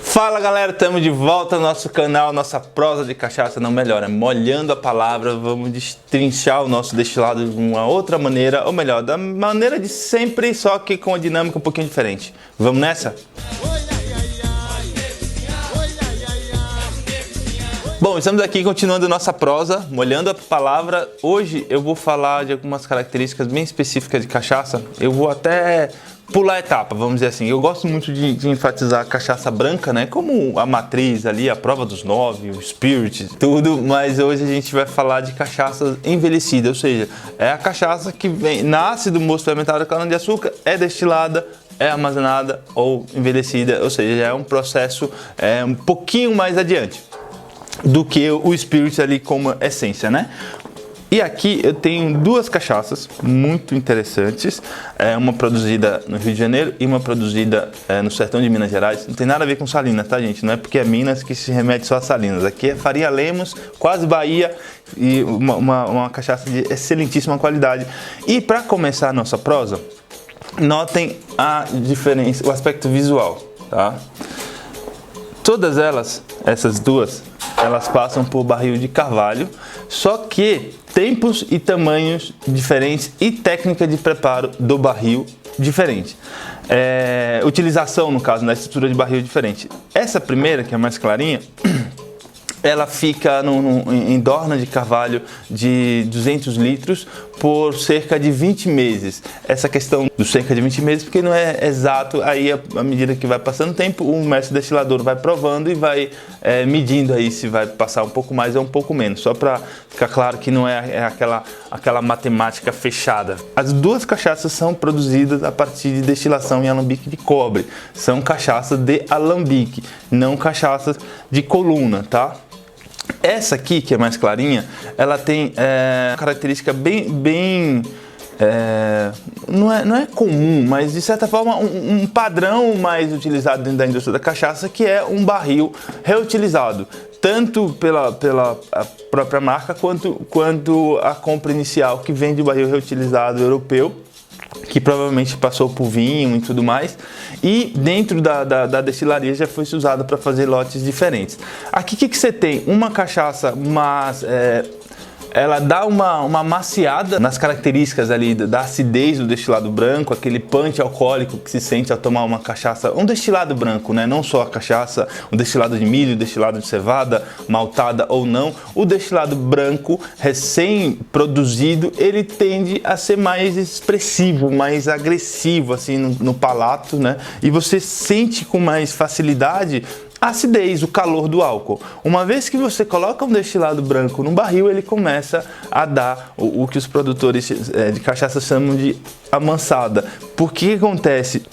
Fala galera, estamos de volta ao nosso canal, nossa prosa de cachaça, não melhor, é molhando a palavra. Vamos destrinchar o nosso destilado de uma outra maneira, ou melhor, da maneira de sempre, só que com uma dinâmica um pouquinho diferente. Vamos nessa? Bom, estamos aqui continuando nossa prosa, molhando a palavra. Hoje eu vou falar de algumas características bem específicas de cachaça. Eu vou até pular a etapa, vamos dizer assim. Eu gosto muito de enfatizar a cachaça branca, né? Como a matriz ali, a prova dos 9, o spirit, tudo. Mas hoje a gente vai falar de cachaça envelhecida, ou seja, é a cachaça que nasce do mosto fermentado de cana-de-açúcar, é destilada, é armazenada ou envelhecida, ou seja, é um processo um pouquinho mais adiante do que o spirit ali como essência, né? E aqui eu tenho duas cachaças muito interessantes, uma produzida no Rio de Janeiro e uma produzida no sertão de Minas Gerais. Não tem nada a ver com Salinas, tá, gente? Não é porque é Minas que se remete só a Salinas. Aqui é Faria Lemos, quase Bahia, e uma cachaça de excelentíssima qualidade. E para começar a nossa prosa, notem a diferença, o aspecto visual, tá? Todas elas, essas duas, elas passam por barril de carvalho, só que tempos e tamanhos diferentes e técnica de preparo do barril diferente. Utilização, no caso, na estrutura de barril diferente. Essa primeira, que é mais clarinha, ela fica em dorna de carvalho de 200 litros por cerca de 20 meses. Essa questão do cerca de 20 meses, porque não é exato, aí à medida que vai passando o tempo, o mestre destilador vai provando e vai medindo aí se vai passar um pouco mais ou um pouco menos, só para ficar claro que não é aquela matemática fechada. As duas cachaças são produzidas a partir de destilação em alambique de cobre, são cachaças de alambique, não cachaças de coluna, tá? Essa aqui, que é mais clarinha, ela tem uma característica bem não é comum, mas de certa forma um padrão mais utilizado dentro da indústria da cachaça, que é um barril reutilizado, tanto pela própria marca quanto a compra inicial, que vem de barril reutilizado europeu, que provavelmente passou por vinho e tudo mais, e dentro da destilaria já foi usado para fazer lotes diferentes. Aqui o que você tem? Uma cachaça, mas ela dá uma maciada nas características ali da acidez do destilado branco, aquele punch alcoólico que se sente ao tomar uma cachaça, um destilado branco, né? Não só a cachaça, um destilado de milho, destilado de cevada, maltada ou não. O destilado branco, recém-produzido, ele tende a ser mais expressivo, mais agressivo assim no palato, né? E você sente com mais facilidade a acidez, o calor do álcool. Uma vez que você coloca um destilado branco no barril, ele começa a dar o que os produtores de cachaça chamam de amansada. Porque o que acontece?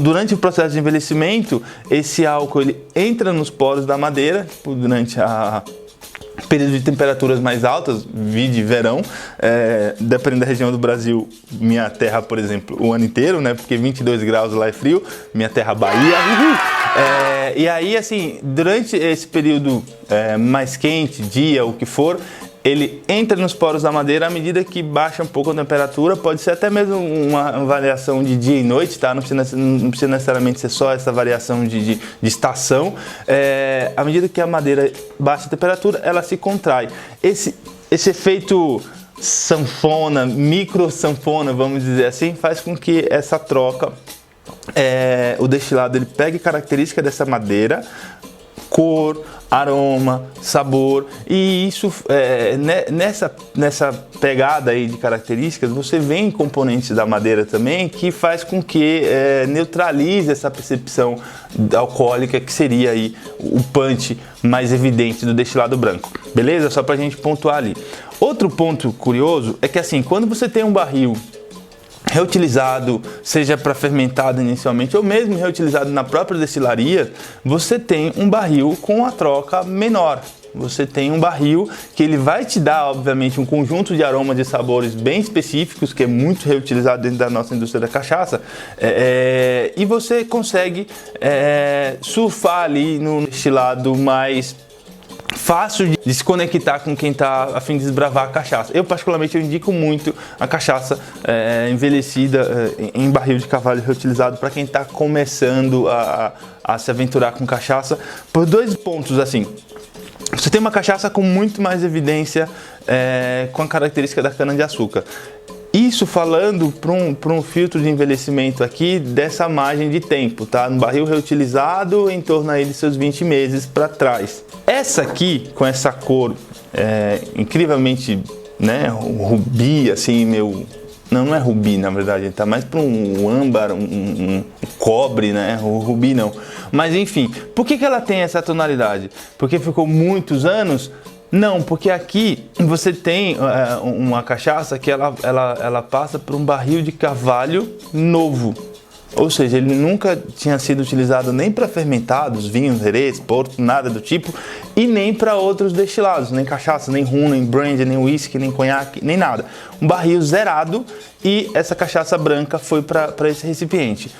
Durante o processo de envelhecimento, esse álcool ele entra nos poros da madeira durante período de temperaturas mais altas, vide verão, dependendo da região do Brasil, minha terra, por exemplo, o ano inteiro, né? Porque 22 graus lá é frio, minha terra Bahia. E aí, assim, durante esse período mais quente, dia, o que for, ele entra nos poros da madeira à medida que baixa um pouco a temperatura. Pode ser até mesmo uma variação de dia e noite, tá? Não precisa necessariamente ser só essa variação de estação. À medida que a madeira baixa a temperatura, ela se contrai. Esse efeito sanfona, micro sanfona, vamos dizer assim, faz com que essa troca, o destilado, ele pegue característica dessa madeira, cor, aroma, sabor, e isso nessa pegada aí de características você vê em componentes da madeira também, que faz com que neutralize essa percepção alcoólica, que seria aí o punch mais evidente do destilado branco, beleza? Só pra gente pontuar ali. Outro ponto curioso é que, assim, quando você tem um barril reutilizado, seja para fermentado inicialmente ou mesmo reutilizado na própria destilaria, você tem um barril com a troca menor. Você tem um barril que ele vai te dar, obviamente, um conjunto de aromas e sabores bem específicos, que é muito reutilizado dentro da nossa indústria da cachaça, e você consegue surfar ali no destilado mais fácil de se conectar com quem está a fim de desbravar a cachaça. Eu particularmente indico muito a cachaça envelhecida em barril de carvalho reutilizado para quem está começando a se aventurar com cachaça, por 2 pontos assim. Você tem uma cachaça com muito mais evidência com a característica da cana-de-açúcar. Isso falando para um filtro de envelhecimento aqui dessa margem de tempo, tá? No barril reutilizado em torno aí de seus 20 meses para trás. Essa aqui, com essa cor incrivelmente, né, rubi, assim, não é rubi, na verdade, tá mais para um âmbar, um cobre, né? O rubi não. Mas enfim, por que ela tem essa tonalidade? Porque ficou muitos anos? Não, porque aqui você tem uma cachaça que ela passa por um barril de carvalho novo. Ou seja, ele nunca tinha sido utilizado nem para fermentados, vinhos, herês, porto, nada do tipo, e nem para outros destilados, nem cachaça, nem rum, nem brandy, nem whisky, nem conhaque, nem nada. Um barril zerado e essa cachaça branca foi para esse recipiente.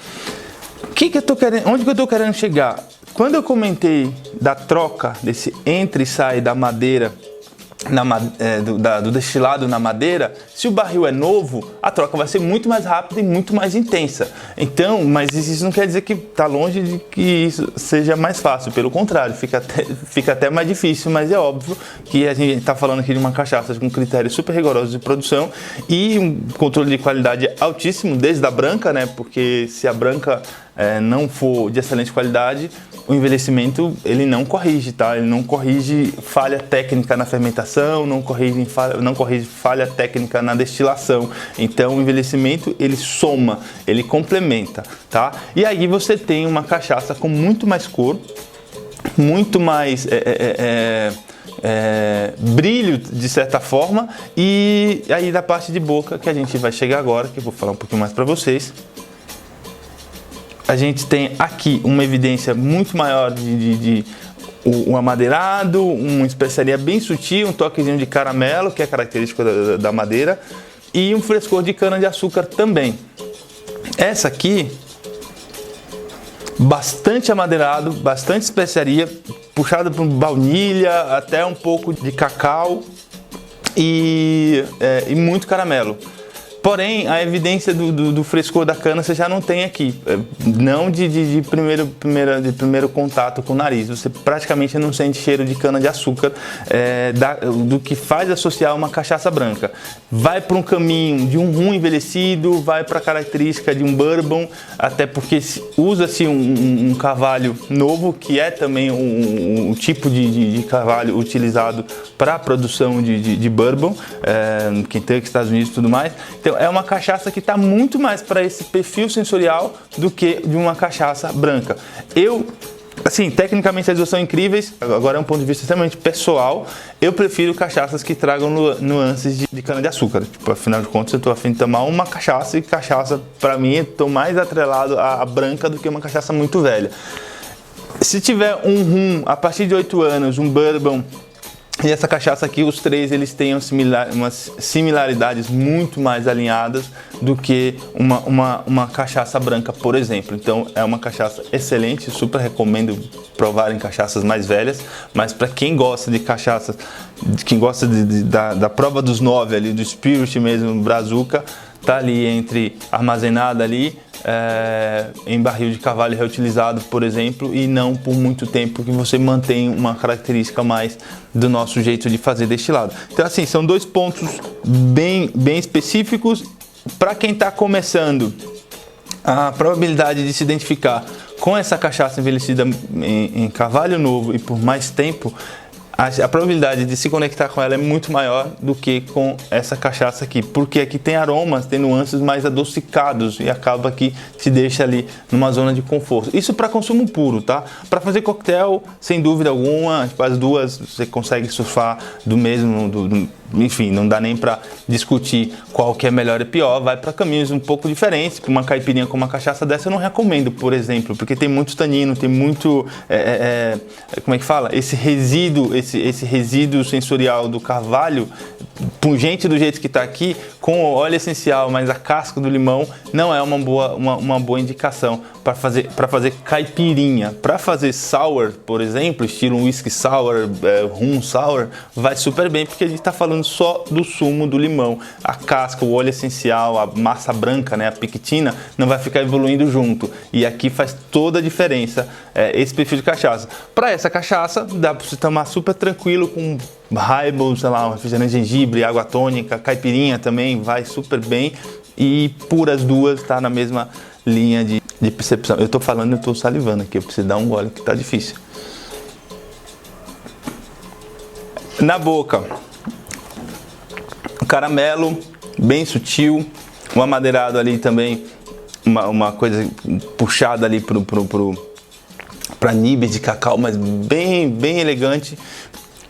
Onde que eu tô querendo chegar? Quando eu comentei da troca desse entra e sai da madeira, do destilado na madeira, se o barril é novo, a troca vai ser muito mais rápida e muito mais intensa. Então, mas isso não quer dizer que está longe de que isso seja mais fácil. Pelo contrário, fica até mais difícil, mas é óbvio que a gente está falando aqui de uma cachaça com critérios super rigorosos de produção e um controle de qualidade altíssimo, desde a branca, né? Porque se a branca não for de excelente qualidade, o envelhecimento ele não corrige, tá? Ele não corrige falha técnica na fermentação, não corrige falha técnica na destilação. Então o envelhecimento ele soma, ele complementa, tá? E aí você tem uma cachaça com muito mais cor, muito mais brilho de certa forma, e aí da parte de boca que a gente vai chegar agora, que eu vou falar um pouquinho mais para vocês. A gente tem aqui uma evidência muito maior de um amadeirado, uma especiaria bem sutil, um toquezinho de caramelo, que é característico da madeira, e um frescor de cana-de-açúcar também. Essa aqui, bastante amadeirado, bastante especiaria, puxada por baunilha, até um pouco de cacau e muito caramelo. Porém, a evidência do frescor da cana você já não tem aqui, não de primeiro contato com o nariz. Você praticamente não sente cheiro de cana-de-açúcar do que faz associar uma cachaça branca. Vai para um caminho de um rum envelhecido, vai para a característica de um bourbon, até porque usa-se um carvalho novo, que é também um tipo de carvalho utilizado para a produção de bourbon, Kentucky, Estados Unidos e tudo mais. Então, é uma cachaça que está muito mais para esse perfil sensorial do que de uma cachaça branca. Assim, tecnicamente as duas são incríveis, agora é um ponto de vista extremamente pessoal. Eu prefiro cachaças que tragam nuances de cana-de-açúcar. Tipo, afinal de contas, eu estou a fim de tomar uma cachaça, e cachaça, para mim, estou mais atrelado à branca do que uma cachaça muito velha. Se tiver um rum a partir de 8 anos, um bourbon, e essa cachaça aqui, os três eles têm umas similaridades muito mais alinhadas do que uma cachaça branca, por exemplo. Então é uma cachaça excelente, super recomendo provarem cachaças mais velhas, mas para quem gosta de cachaça, quem gosta da prova dos 9 ali, do Spirit mesmo, Brazuca, tá ali entre armazenada ali, em barril de carvalho reutilizado, por exemplo, e não por muito tempo, que você mantém uma característica mais do nosso jeito de fazer destilado. Então assim, são 2 pontos bem específicos. Para quem está começando, a probabilidade de se identificar com essa cachaça envelhecida em carvalho novo e por mais tempo, a probabilidade de se conectar com ela é muito maior do que com essa cachaça aqui, porque aqui tem aromas, tem nuances mais adocicados e acaba que te deixa ali numa zona de conforto. Isso para consumo puro, tá? Para fazer coquetel, sem dúvida alguma, tipo, as duas você consegue surfar enfim, não dá nem para discutir qual que é melhor e pior, vai para caminhos um pouco diferentes. Uma caipirinha com uma cachaça dessa eu não recomendo, por exemplo, porque tem muito tanino, tem muito, como é que fala? Esse resíduo sensorial do carvalho, pungente do jeito que está aqui, com óleo essencial, mas a casca do limão não é uma boa indicação para fazer caipirinha. Para fazer sour, por exemplo, estilo whisky sour, rum sour, vai super bem, porque a gente está falando só do sumo do limão. A casca, o óleo essencial, a massa branca, né, a pectina, não vai ficar evoluindo junto. E aqui faz toda a diferença esse perfil de cachaça. Para essa cachaça, dá para você tomar super tranquilo com highball, sei lá, um refrigerante de gengibre, água tônica, caipirinha também vai super bem. E por as duas tá na mesma linha de percepção. Eu tô falando, eu tô salivando aqui, eu preciso dar um gole que tá difícil. Na boca, caramelo bem sutil, um amadeirado ali também, uma coisa puxada ali para nibs de cacau, mas bem elegante.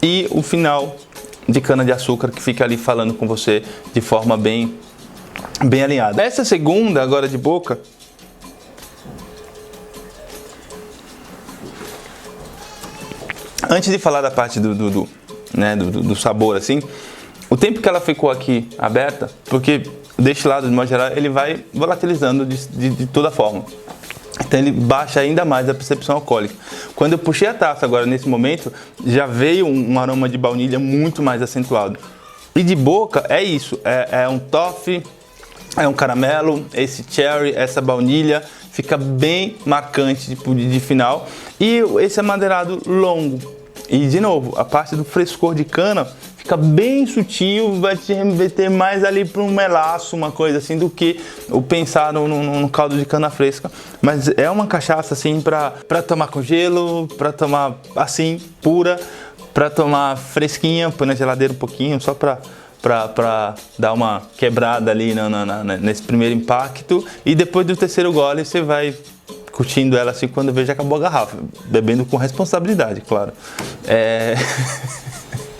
E o final de cana de açúcar que fica ali falando com você de forma bem alinhada. Essa segunda, agora de boca, antes de falar da parte do sabor assim, o tempo que ela ficou aqui aberta, porque deste lado, de modo geral, ele vai volatilizando de toda forma. Então ele baixa ainda mais a percepção alcoólica. Quando eu puxei a taça agora, nesse momento, já veio um aroma de baunilha muito mais acentuado. E de boca é isso, é um toffee, é um caramelo, esse cherry, essa baunilha, fica bem marcante de final. E esse amadeirado longo. E de novo, a parte do frescor de cana fica bem sutil, vai te remeter mais ali para um melaço, uma coisa assim, do que o pensar no caldo de cana fresca. Mas é uma cachaça assim para tomar com gelo, para tomar assim, pura, para tomar fresquinha, põe na geladeira um pouquinho, só para dar uma quebrada ali nesse primeiro impacto. E depois do terceiro gole você vai curtindo ela assim quando vê já acabou a garrafa, bebendo com responsabilidade, claro. É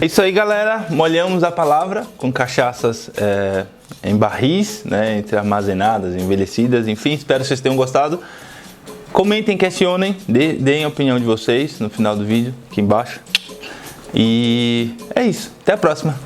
isso aí, galera, molhamos a palavra com cachaças em barris, né, entre armazenadas, envelhecidas, enfim, espero que vocês tenham gostado. Comentem, questionem, deem a opinião de vocês no final do vídeo, aqui embaixo. E é isso, até a próxima.